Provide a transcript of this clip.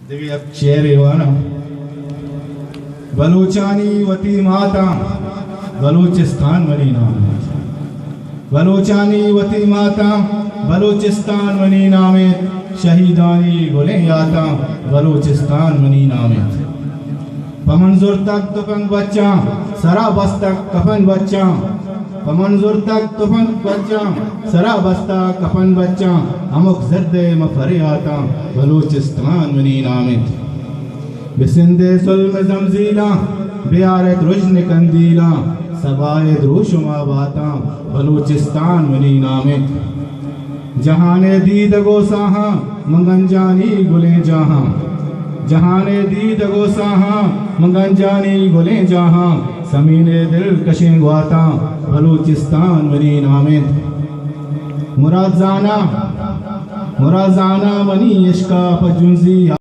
دیکھیے اب شعر ہوا نا، بلوچانی وتی ماتا بلوچستان منی نام، بلوچانی وتی ماتا بلوچستان منی نام، شہیدانی گلیں آتا بلوچستان منی نام، پمنظر تک تفنگ بچاں سرا بستک کفن بچاں، پمنظر تک تفنگ بچاں سرا بستہ کفن بچاں، ہمک زرد مفر آتا بلوچستان منی نام، بسند سلم زمزیلاں بیارت رجن کندیلاں، سبائے دروشما باتا بلوچستان منی نام، جہان دید گو ساہاں منگن جانی گلیں جہاں، جہان دید گو ساہاں منگن جانی گلیں جہاں، سمین دل کشیں گواتا بلوچستان منی نام، مراد زانا منی عشقا پجنزی